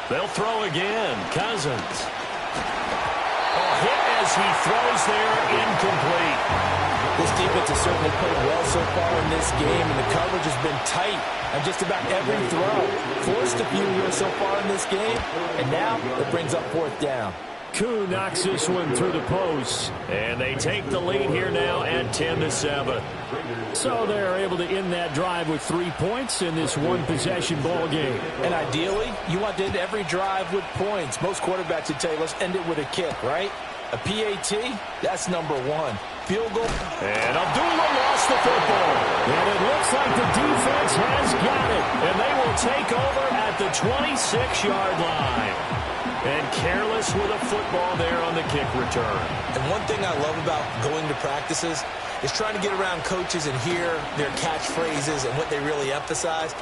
They'll throw again. Cousins. Hit as he throws there, incomplete. This defense has certainly played well so far in this game, and the coverage has been tight on just about every throw. Forced a few here so far in this game, and now it brings up fourth down. Koo knocks this one through the post. And they take the lead here now at 10-7. So they're able to end that drive with 3 points in this one-possession ball game. And ideally, you want to end every drive with points. Most quarterbacks would tell you, let's end it with a kick, right? A PAT, that's number one. Field goal. And Abdullah lost the football. And it looks like the defense has got it. And they will take over at the 26-yard line. And careless with a football there on the kick return. And one thing I love about going to practices is trying to get around coaches and hear their catchphrases and what they really emphasize.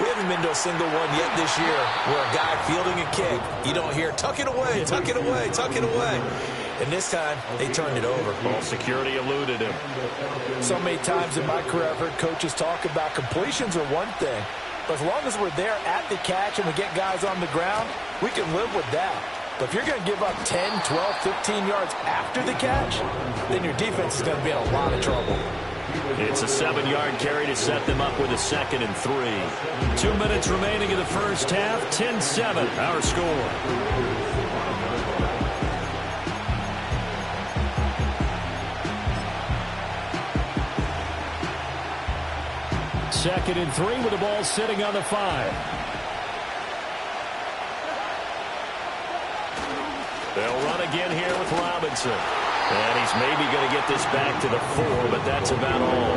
We haven't been to a single one yet this year where a guy fielding a kick, you don't hear, tuck it away, tuck it away, tuck it away. And this time, they turned it over. Ball security eluded him. So many times in my career, I've heard coaches talk about completions are one thing. But as long as we're there at the catch and we get guys on the ground, we can live with that. But if you're going to give up 10, 12, 15 yards after the catch, then your defense is going to be in a lot of trouble. It's a 7-yard carry to set them up with a 2nd and 3. 2 minutes remaining in the first half. 10-7, our score. Second and 3 with the ball sitting on the 5. They'll run again here with Robinson. And he's maybe going to get this back to the 4, but that's about all.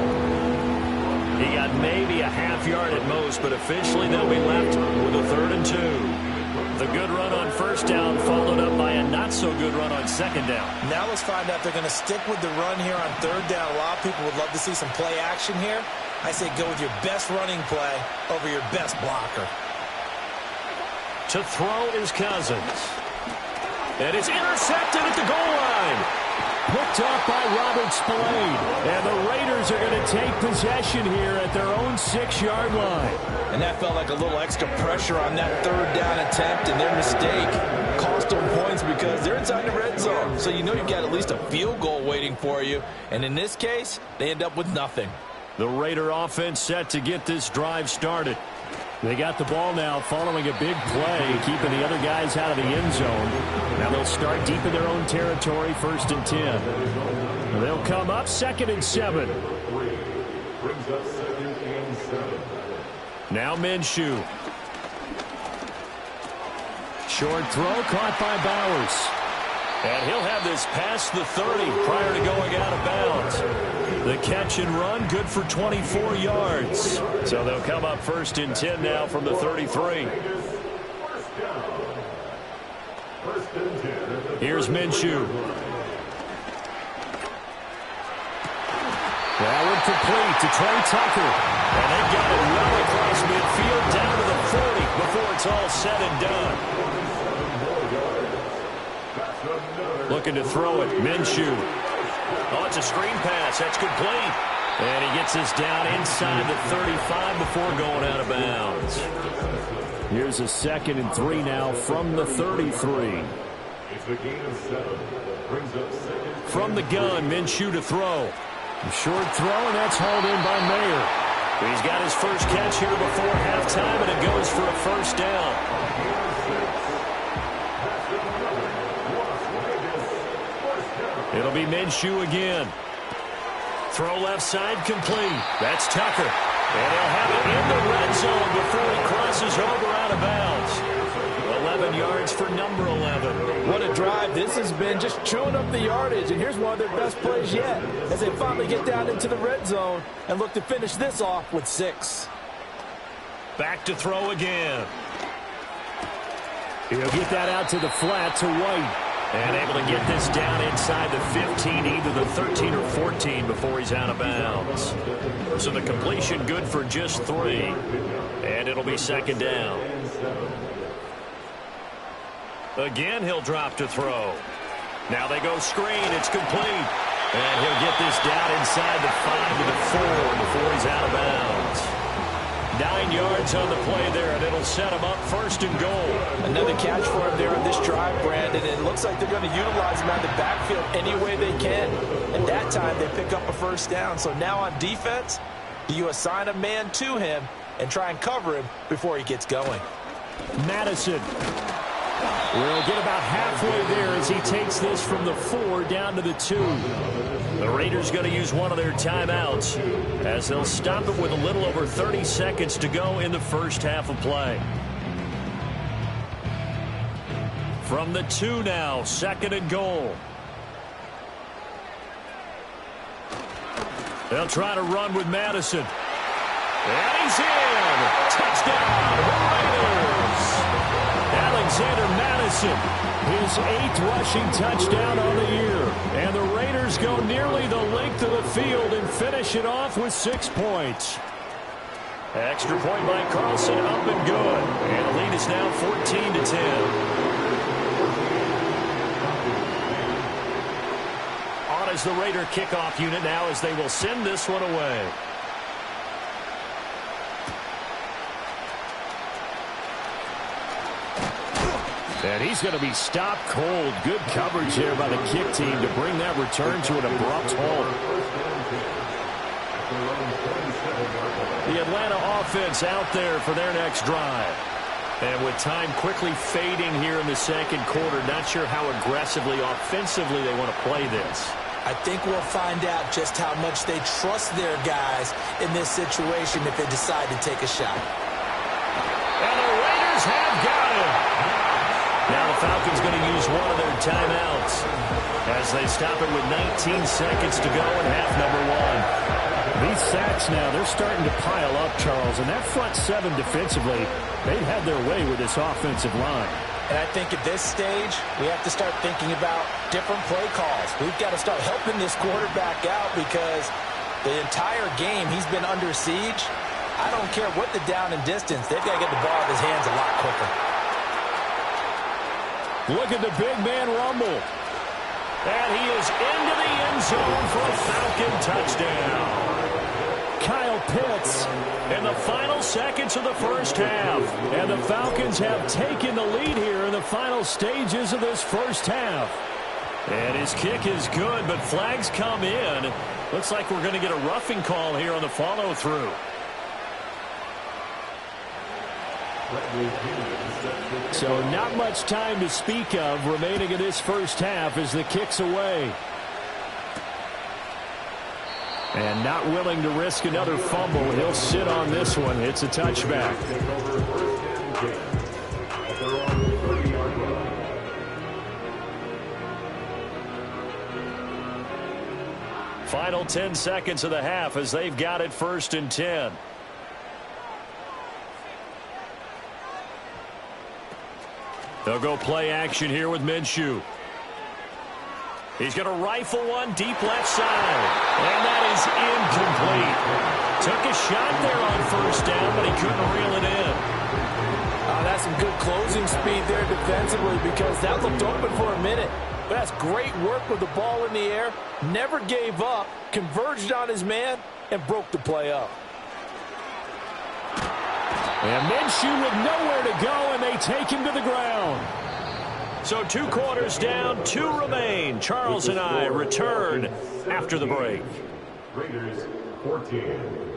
He got maybe a half yard at most, but officially they'll be left with a 3rd and 2. The good run on first down followed up by a not-so-good run on second down. Now let's find out if they're going to stick with the run here on third down. A lot of people would love to see some play action here. I say go with your best running play over your best blocker. To throw is Cousins. And it's intercepted at the goal line. Picked off by Robert Spillane. And the Raiders are going to take possession here at their own 6-yard line. And that felt like a little extra pressure on that third down attempt, and their mistake cost them points because they're inside the red zone. So you know you've got at least a field goal waiting for you. And in this case, they end up with nothing. The Raider offense set to get this drive started. They got the ball now following a big play, keeping the other guys out of the end zone. Now they'll start deep in their own territory, 1st and 10. They'll come up 2nd and 7. Now Minshew. Short throw caught by Bowers. And he'll have this past the 30 prior to going out of bounds. The catch and run, good for 24 yards. So they'll come up 1st and 10 now from the 33. Here's Minshew. That one complete to Trey Tucker. And they got it well across midfield down to the 40 before it's all said and done. Looking to throw it, Minshew. Oh, it's a screen pass. That's complete. And he gets this down inside the 35 before going out of bounds. Here's a 2nd and 3 now from the 33. From the gun, Minshew to throw. Short throw, and that's hauled in by Mayer. He's got his first catch here before halftime, and it goes for a 1st down. It'll be Minshew again. Throw left side complete. That's Tucker. And he'll have it in the red zone before he crosses over out of bounds. 11 yards for number 11. What a drive this has been, just chewing up the yardage. And here's one of their best plays yet as they finally get down into the red zone and look to finish this off with 6. Back to throw again. He'll get that out to the flat to White. And able to get this down inside the 15, either the 13 or 14 before he's out of bounds. So the completion good for just 3. And it'll be 2nd down. Again, he'll drop to throw. Now they go screen. It's complete. And he'll get this down inside the 5 to the 4 before he's out of bounds. 9 yards on the play there, and it'll set him up first and goal. Another catch for him there on this drive, Brandon. It looks like they're going to utilize him out of the backfield any way they can. And that time, they pick up a first down. So now on defense, do you assign a man to him and try and cover him before he gets going? Madison will get about halfway there as he takes this from the 4 down to the 2. The Raiders going to use one of their timeouts as they'll stop it with a little over 30 seconds to go in the first half of play. From the 2 now, second and goal. They'll try to run with Madison. And he's in! Touchdown, Raiders! Alexander Madison, his 8th rushing touchdown on the year. And the Raiders go nearly the length of the field and finish it off with 6 points. Extra point by Carlson, up and good. And the lead is now 14-10. On as the Raider kickoff unit now as they will send this one away. And he's going to be stopped cold. Good coverage there by the kick team to bring that return to an abrupt halt. The Atlanta offense out there for their next drive. And with time quickly fading here in the second quarter, not sure how aggressively, offensively they want to play this. I think we'll find out just how much they trust their guys in this situation if they decide to take a shot. And the Raiders have got him. Now the Falcons going to use one of their timeouts as they stop it with 19 seconds to go in half number 1. These sacks now, they're starting to pile up, Charles. And that front 7 defensively, they've had their way with this offensive line. And I think at this stage, we have to start thinking about different play calls. We've got to start helping this quarterback out because the entire game he's been under siege. I don't care what the down and distance. They've got to get the ball out of his hands a lot quicker. Look at the big man rumble. And he is into the end zone for a Falcon touchdown. Kyle Pitts in the final seconds of the first half. And the Falcons have taken the lead here in the final stages of this first half. And his kick is good, but flags come in. Looks like we're going to get a roughing call here on the follow-through. So not much time to speak of remaining in this first half as the kick's away. And not willing to risk another fumble. He'll sit on this one. It's a touchback. Final 10 seconds of the half as they've got it first and 10. They'll go play action here with Minshew. He's going to rifle one deep left side. And that is incomplete. Took a shot there on first down, but he couldn't reel it in. That's some good closing speed there defensively because that looked open for a minute. But that's great work with the ball in the air. Never gave up, converged on his man, and broke the play up. And Minshew with nowhere to go, and they take him to the ground. So 2 quarters down, 2 remain. Charles and I return after the break. Raiders 14.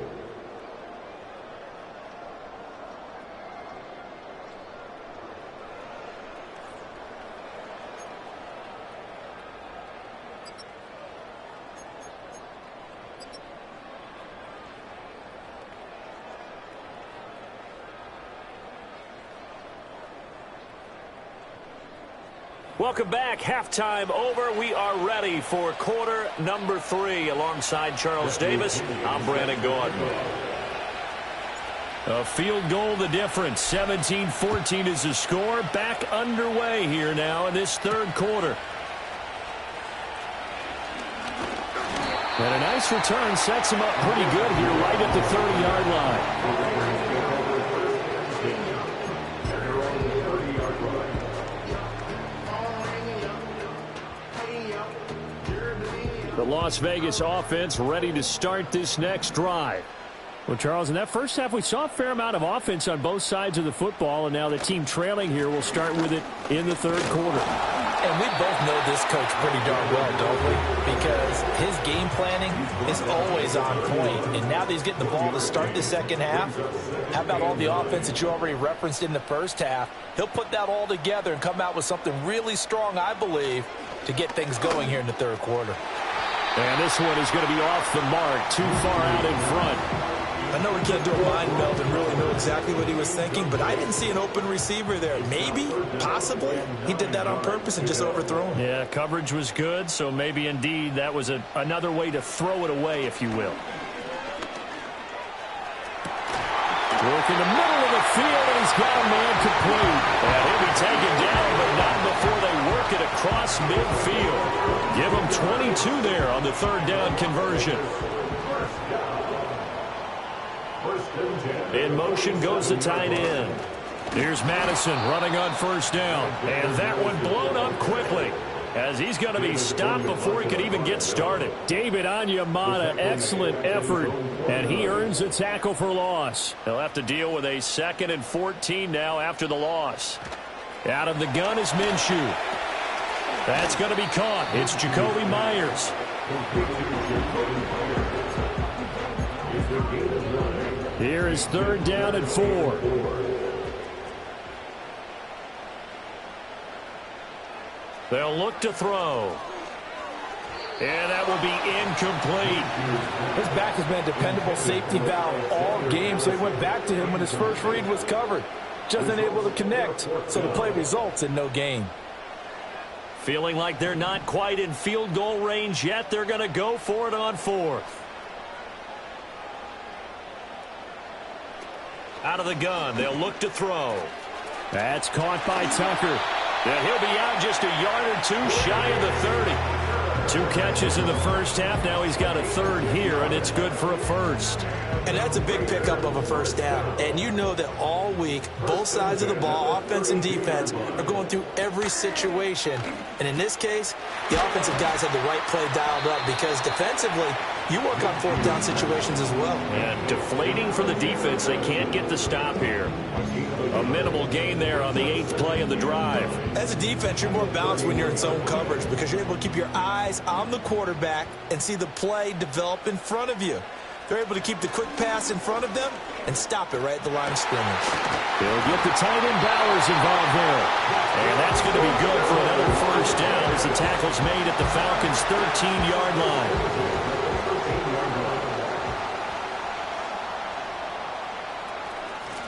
Welcome back. Halftime over. We are ready for quarter number 3. Alongside Charles Davis, I'm Brandon Gaudin. A field goal the difference. 17-14 is the score. Back underway here now in this third quarter. And a nice return sets him up pretty good here right at the 30-yard line. The Las Vegas offense ready to start this next drive. Well, Charles, in that first half, we saw a fair amount of offense on both sides of the football, and now the team trailing here will start with it in the third quarter. And we both know this coach pretty darn well, don't we? Because his game planning is always on point. And now that he's getting the ball to start the second half, how about all the offense that you already referenced in the first half? He'll put that all together and come out with something really strong, I believe, to get things going here in the third quarter. And this one is going to be off the mark, too far out in front. I know we can't do a mind meld and really know exactly what he was thinking, but I didn't see an open receiver there. Maybe, possibly, he did that on purpose and just overthrew him. Yeah, coverage was good, so maybe indeed that was another way to throw it away, if you will. Work in the middle of the field, and he's got a man complete. And he'll be taken down, but not before they work it across midfield. Give him 22 there on the third down conversion. In motion goes the tight end. Here's Madison running on first down. And that one blown up quickly, as he's going to be stopped before he could even get started. David Onyemata, excellent effort, and he earns a tackle for loss. They'll have to deal with a 2nd and 14 now after the loss. Out of the gun is Minshew. That's going to be caught. It's Jakobi Meyers. Here is third down and 4. They'll look to throw. And that will be incomplete. His back has been a dependable safety valve all game, so he went back to him when his first read was covered. Just unable to connect, so the play results in no gain. Feeling like they're not quite in field goal range yet, they're going to go for it on 4th. Out of the gun, they'll look to throw. That's caught by Tucker. And he'll be out just a yard or two shy of the 30. 2 catches in the first half. Now he's got a third here, and it's good for a first. And that's a big pickup of a first down. And you know that all week, both sides of the ball, offense and defense, are going through every situation. And in this case, the offensive guys had the right play dialed up, because defensively, you work on 4th down situations as well. And deflating for the defense. They can't get the stop here. A minimal gain there on the 8th play of the drive. As a defense, you're more balanced when you're in zone coverage, because you're able to keep your eyes on the quarterback and see the play develop in front of you. They're able to keep the quick pass in front of them and stop it right at the line of scrimmage. They'll get the tight end Bowers involved there. And that's going to be good for another first down as the tackle's made at the Falcons' 13-yard line.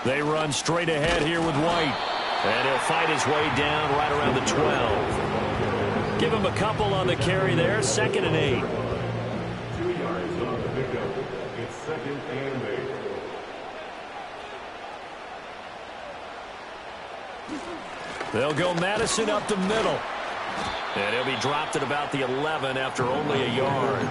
They run straight ahead here with White. And he'll fight his way down right around the 12. Give him a couple on the carry there. 2nd and 8. 2 yards on the pickup. It's 2nd and 8. They'll go Madison up the middle. And he'll be dropped at about the 11 after only a yard.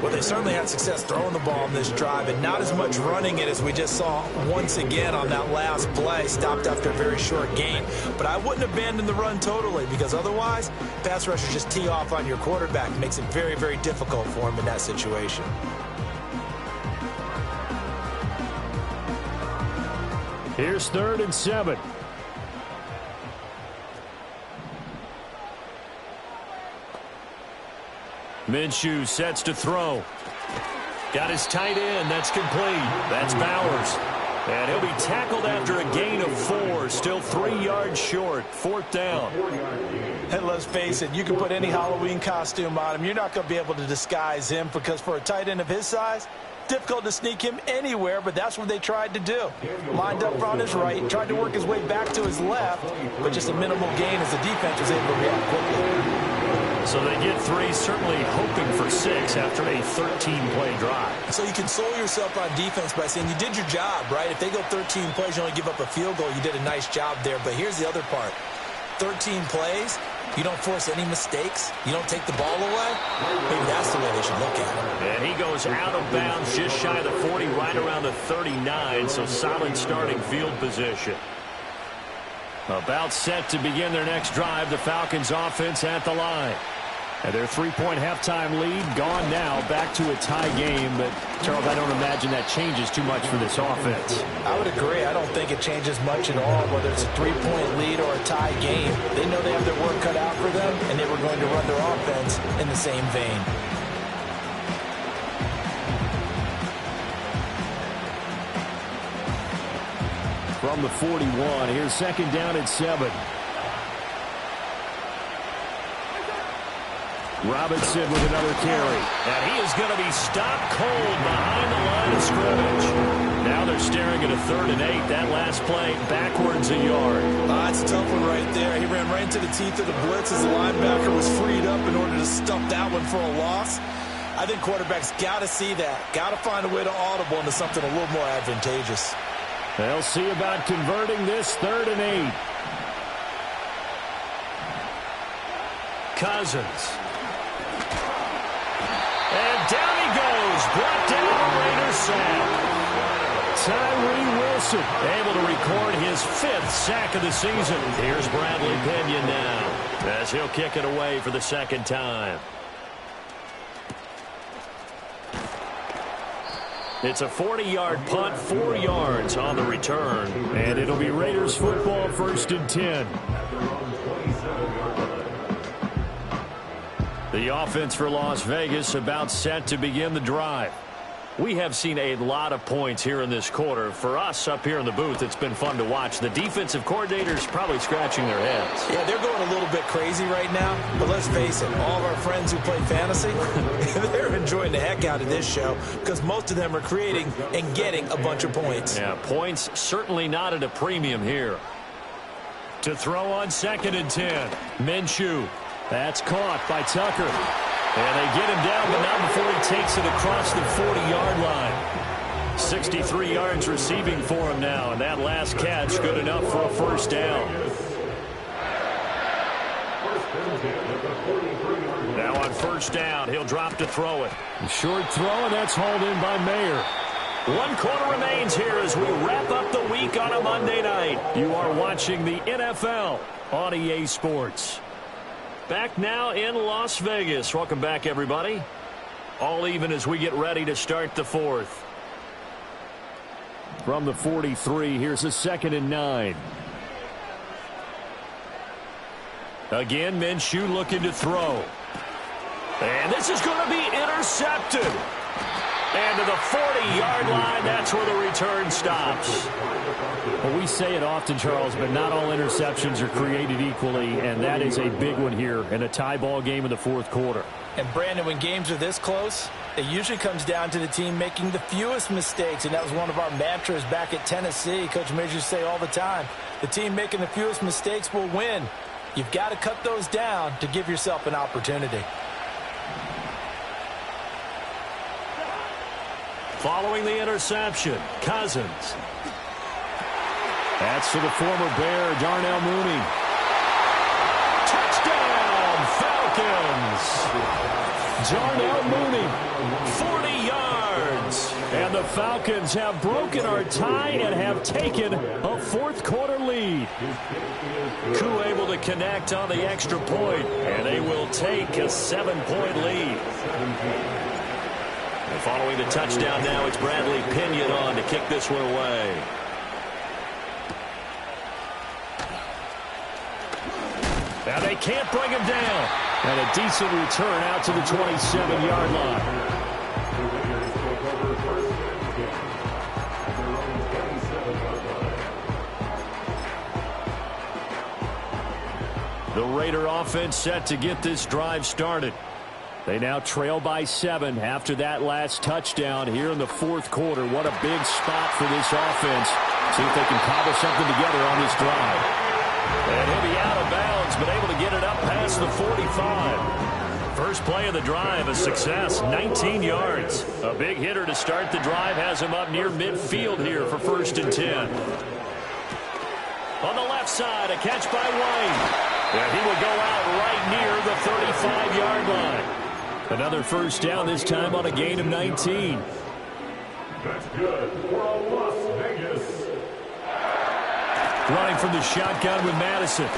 Well, they certainly had success throwing the ball in this drive, and not as much running it as we just saw once again on that last play, stopped after a very short gain. But I wouldn't abandon the run totally, because otherwise, pass rushers just tee off on your quarterback. It makes it very, very difficult for him in that situation. Here's 3rd and 7. Minshew sets to throw. Got his tight end. That's complete. That's Bowers. And he'll be tackled after a gain of 4. Still 3 yards short. 4th down. And let's face it, you can put any Halloween costume on him. You're not going to be able to disguise him, because for a tight end of his size, difficult to sneak him anywhere, but that's what they tried to do. Lined up on his right, tried to work his way back to his left, but just a minimal gain as the defense was able to react quickly. So they get 3, certainly hoping for 6 after a 13-play drive. So you console yourself on defense by saying you did your job, right? If they go 13 plays, you only give up a field goal, you did a nice job there. But here's the other part. 13 plays, you don't force any mistakes, you don't take the ball away. Maybe that's the way they should look at it. And he goes out of bounds just shy of the 40, right around the 39, so solid starting field position. About set to begin their next drive, the Falcons offense at the line. And their three-point halftime lead gone now, back to a tie game. But, Charles, I don't imagine that changes too much for this offense. I would agree. I don't think it changes much at all, whether it's a three-point lead or a tie game. They know they have their work cut out for them, and they were going to run their offense in the same vein. From the 41, here's second down at 7. Robinson with another carry. And he is going to be stopped cold behind the line of scrimmage. Now they're staring at a 3rd and 8. That last play backwards a yard. That's a tough one right there. He ran right into the teeth of the blitz as the linebacker was freed up in order to stuff that one for a loss. I think quarterbacks got to see that. Got to find a way to audible into something a little more advantageous. They'll see about converting this 3rd and 8. Cousins. And down he goes. Brought down a Raiders sack. Tyree Wilson able to record his 5th sack of the season. Here's Bradley Pinion now as he'll kick it away for the 2nd time. It's a 40-yard punt, 4 yards on the return. And it'll be Raiders football, 1st and 10. The offense for Las Vegas about set to begin the drive. We have seen a lot of points here in this quarter. For us up here in the booth, it's been fun to watch. The defensive coordinators probably scratching their heads. Yeah, they're going a little bit crazy right now. But let's face it, all of our friends who play fantasy, they're enjoying the heck out of this show because most of them are creating and getting a bunch of points. Yeah, points certainly not at a premium here. To throw on 2nd and 10. Minshew. That's caught by Tucker. And they get him down, but not before he takes it across the 40-yard line. 63 yards receiving for him now, and that last catch good enough for a 1st down. Now on 1st down, he'll drop to throw it. A short throw, and that's hauled in by Mayer. 1 quarter remains here as we wrap up the week on a Monday night. You are watching the NFL on EA Sports. Back now in Las Vegas. Welcome back, everybody. All even as we get ready to start the 4th. From the 43, here's a 2nd and 9. Again, Minshew looking to throw. And this is going to be intercepted. And to the 40-yard line, that's where the return stops. Well, we say it often, Charles, but not all interceptions are created equally, and that is a big one here in a tie ball game in the 4th quarter. And, Brandon, when games are this close, it usually comes down to the team making the fewest mistakes, and that was one of our mantras back at Tennessee. Coach Major say all the time, the team making the fewest mistakes will win. You've got to cut those down to give yourself an opportunity. Following the interception, Cousins. That's for the former Bear, Darnell Mooney. Touchdown, Falcons. Darnell Mooney. 40 yards. And the Falcons have broken our tie and have taken a 4th quarter lead. Koo able to connect on the extra point, and they will take a 7-point lead. And following the touchdown now, it's Bradley Pinion on to kick this one away. Now they can't bring him down. And a decent return out to the 27-yard line. The Raider offense set to get this drive started. They now trail by 7 after that last touchdown here in the 4th quarter. What a big spot for this offense. See if they can cobble something together on this drive. And he'll be out of bounds, but able to get it up past the 45. First play of the drive, a success, 19 yards. A big hitter to start the drive has him up near midfield here for 1st and 10. On the left side, a catch by Wayne. And he will go out right near the 35-yard line. Another 1st down, this time on a gain of 19. That's good for Las Vegas. Running from the shotgun with Madison.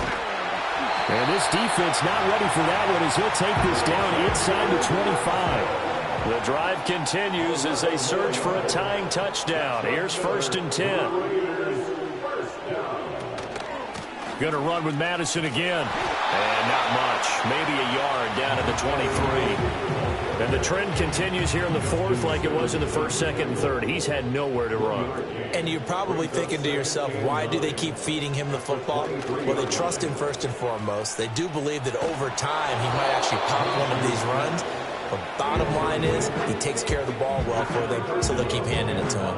And this defense not ready for that one as he'll take this down inside the 25. The drive continues as they search for a tying touchdown. Here's 1st and 10. Going to run with Madison again. And not much. Maybe a yard down at the 23. And the trend continues here in the 4th like it was in the 1st, 2nd, and 3rd. He's had nowhere to run. And you're probably thinking to yourself, why do they keep feeding him the football? Well, they trust him first and foremost. They do believe that over time he might actually pop one of these runs. But bottom line is he takes care of the ball well for them, so they'll keep handing it to him.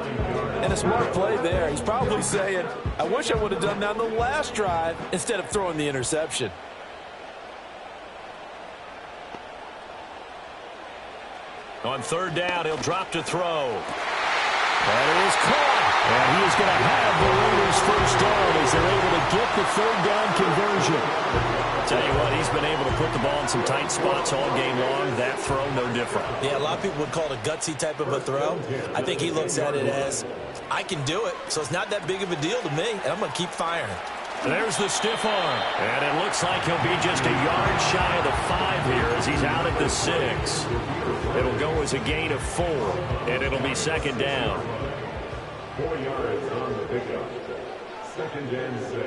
And a smart play there. He's probably saying, I wish I would have done that on the last drive instead of throwing the interception. On 3rd down, he'll drop to throw. That is caught. And he is going to have the Raiders 1st down as they're able to get the 3rd down conversion. Tell you what, he's been able to put the ball in some tight spots all game long. That throw, no different. Yeah, a lot of people would call it a gutsy type of a throw. I think he looks at it as, I can do it, so it's not that big of a deal to me, and I'm going to keep firing. There's the stiff arm. And it looks like he'll be just a yard shy of the 5 here as he's out at the 6. It'll go as a gain of 4, and it'll be 2nd down. 4 yards on the pickup. 2nd and 6.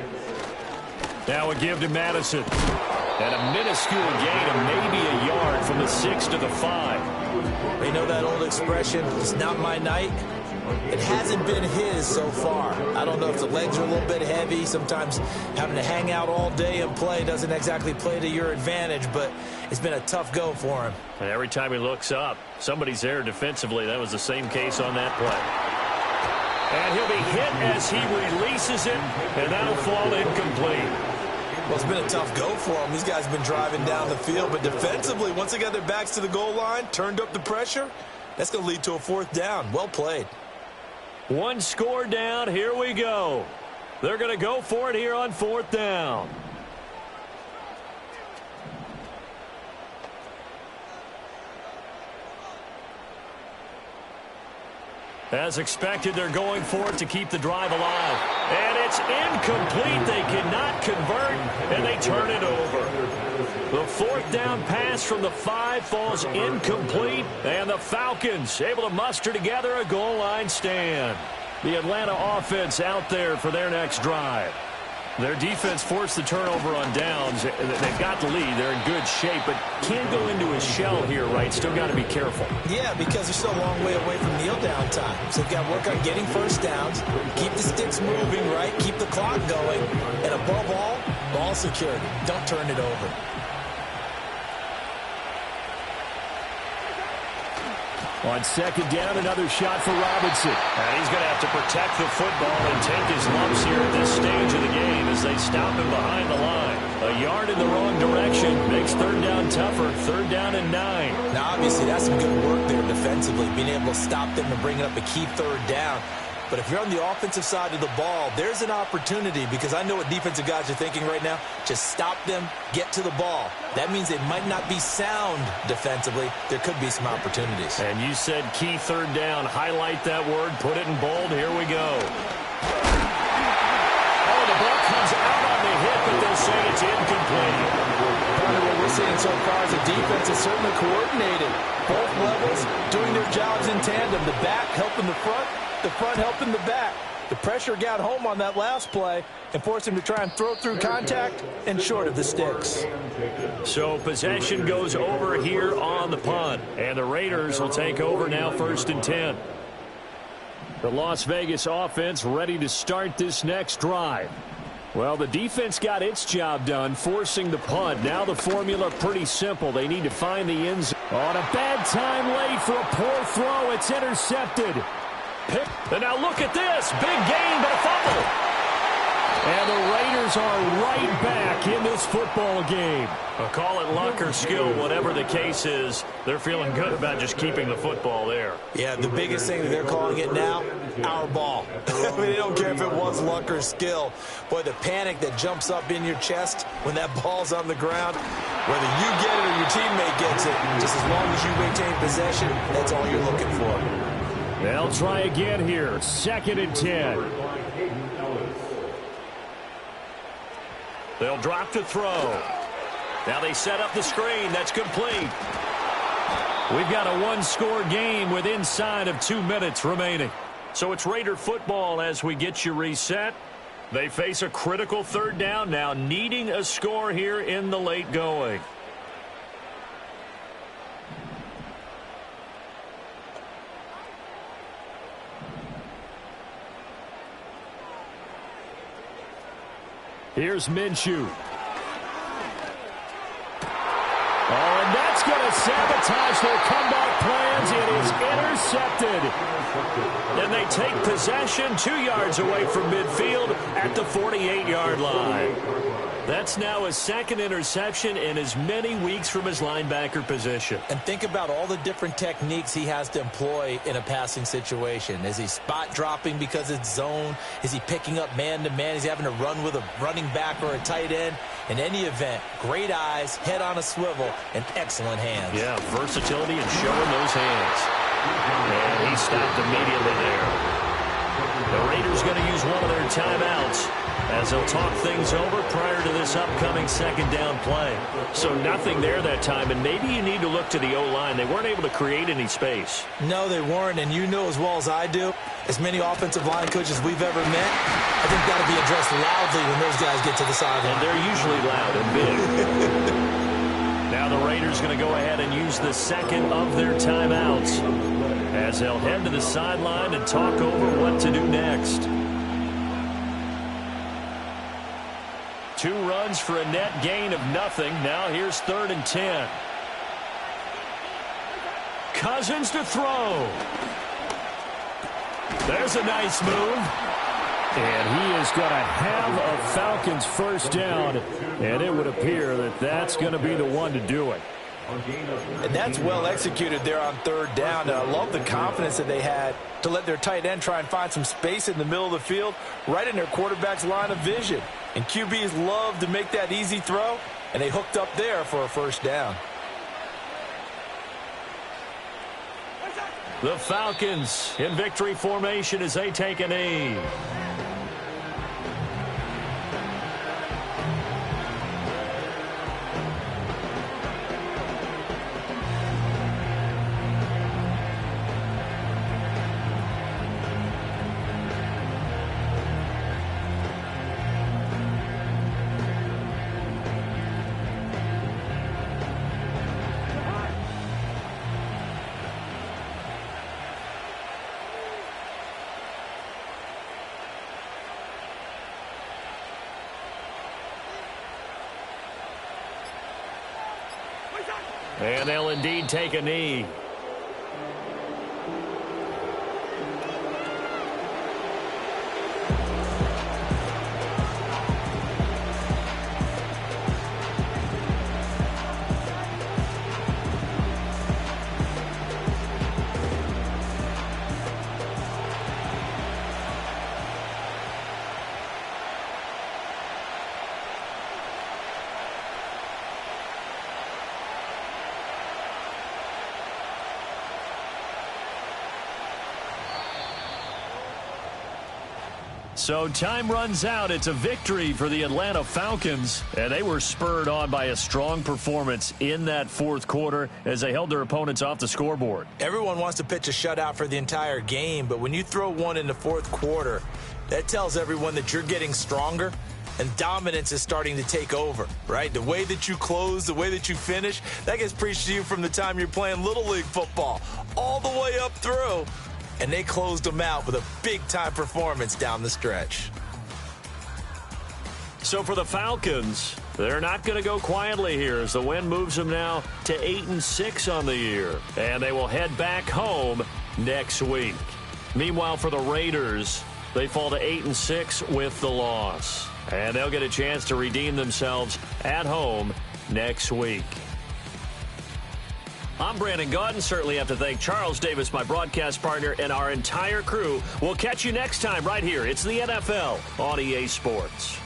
Now a give to Madison. And a minuscule gain of maybe a yard from the 6 to the 5. They know that old expression, it's not my night. It hasn't been his so far. I don't know if the legs are a little bit heavy. Sometimes having to hang out all day and play doesn't exactly play to your advantage, but it's been a tough go for him. And every time he looks up, somebody's there defensively. That was the same case on that play. And he'll be hit as he releases it, and that'll fall incomplete. Well, it's been a tough go for him. These guys have been driving down the field, but defensively, once they got their backs to the goal line, turned up the pressure, that's going to lead to a 4th down. Well played. 1 score down. Here we go. They're going to go for it here on 4th down. As expected, they're going for it to keep the drive alive. And it's incomplete. They cannot convert, and they turn it over. The 4th down pass from the 5 falls incomplete, and the Falcons able to muster together a goal line stand. The Atlanta offense out there for their next drive. Their defense forced the turnover on downs. They've got the lead. They're in good shape, but can't go into a shell here, right? Still got to be careful. Yeah, because they're still a long way away from kneel down time. So they've got to work on getting 1st downs, keep the sticks moving, right? Keep the clock going. And above all, ball security. Don't turn it over. On 2nd down, another shot for Robinson. And he's going to have to protect the football and take his lumps here at this stage of the game as they stop him behind the line. A yard in the wrong direction makes 3rd down tougher. 3rd down and 9. Now, obviously, that's some good work there defensively, being able to stop them and bringing up a key 3rd down. But if you're on the offensive side of the ball, there's an opportunity because I know what defensive guys are thinking right now. Just stop them, get to the ball. That means they might not be sound defensively. There could be some opportunities. And you said key 3rd down. Highlight that word. Put it in bold. Here we go. Oh, the ball comes out on the hit, but they'll say it's incomplete. Part of what we're seeing so far is the defense is certainly coordinated. Both levels doing their jobs in tandem. The back helping the front helping the back. The pressure got home on that last play and forced him to try and throw through contact and short of the sticks. So possession goes over here on the punt. And the Raiders will take over now 1st and 10. The Las Vegas offense ready to start this next drive. Well, the defense got its job done, forcing the punt. Now the formula pretty simple. They need to find the end zone. On a bad time late for a poor throw. It's intercepted. And now look at this. Big gain, but a fumble. And the Raiders are right back in this football game. I'll call it luck or skill, whatever the case is. They're feeling good about just keeping the football there. Yeah, the biggest thing that they're calling it now, our ball. I mean, they don't care if it was luck or skill. Boy, the panic that jumps up in your chest when that ball's on the ground, whether you get it or your teammate gets it, just as long as you maintain possession, that's all you're looking for. They'll try again here. 2nd and 10. They'll drop to throw. Now they set up the screen. That's complete. We've got a one-score game with inside of 2 minutes remaining. So it's Raider football as we get you reset. They face a critical third down now, needing a score here in the late going. Here's Minshew. Oh, and that's going to sabotage their comeback plans. It is intercepted. And they take possession 2 yards away from midfield at the 48-yard line. That's now his second interception in as many weeks from his linebacker position. And think about all the different techniques he has to employ in a passing situation. Is he spot dropping because it's zone? Is he picking up man-to-man? Is he having to run with a running back or a tight end? In any event, great eyes, head on a swivel, and excellent hands. Yeah, versatility and showing those hands. And he stopped immediately there. The Raiders going to use one of their timeouts as they'll talk things over prior to this upcoming second down play. So nothing there that time, and maybe you need to look to the O-line. They weren't able to create any space. No, they weren't, and you know as well as I do, as many offensive line coaches we've ever met, I think that'll be addressed loudly when those guys get to the sideline. And they're usually loud and big. Now the Raiders going to go ahead and use the second of their timeouts as they'll head to the sideline and talk over what to do next. 2 runs for a net gain of nothing. Now here's 3rd and 10. Cousins to throw. There's a nice move. And he is going to have a Falcons first down, and it would appear that that's going to be the one to do it. And that's well executed there on 3rd down. And I love the confidence that they had to let their tight end try and find some space in the middle of the field, right in their quarterback's line of vision. And QBs love to make that easy throw, and they hooked up there for a first down. The Falcons in victory formation as they take a knee. And they'll indeed take a knee. So time runs out. It's a victory for the Atlanta Falcons, and they were spurred on by a strong performance in that 4th quarter as they held their opponents off the scoreboard. Everyone wants to pitch a shutout for the entire game, but when you throw one in the 4th quarter, that tells everyone that you're getting stronger and dominance is starting to take over, right? The way that you close, the way that you finish, that gets preached to you from the time you're playing Little League football all the way up through. And they closed them out with a big-time performance down the stretch. So for the Falcons, they're not going to go quietly here as the win moves them now to 8-6 on the year. And they will head back home next week. Meanwhile, for the Raiders, they fall to 8-6 with the loss. And they'll get a chance to redeem themselves at home next week. I'm Brandon Gaudin. Certainly have to thank Charles Davis, my broadcast partner, and our entire crew. We'll catch you next time right here. It's the NFL on EA Sports.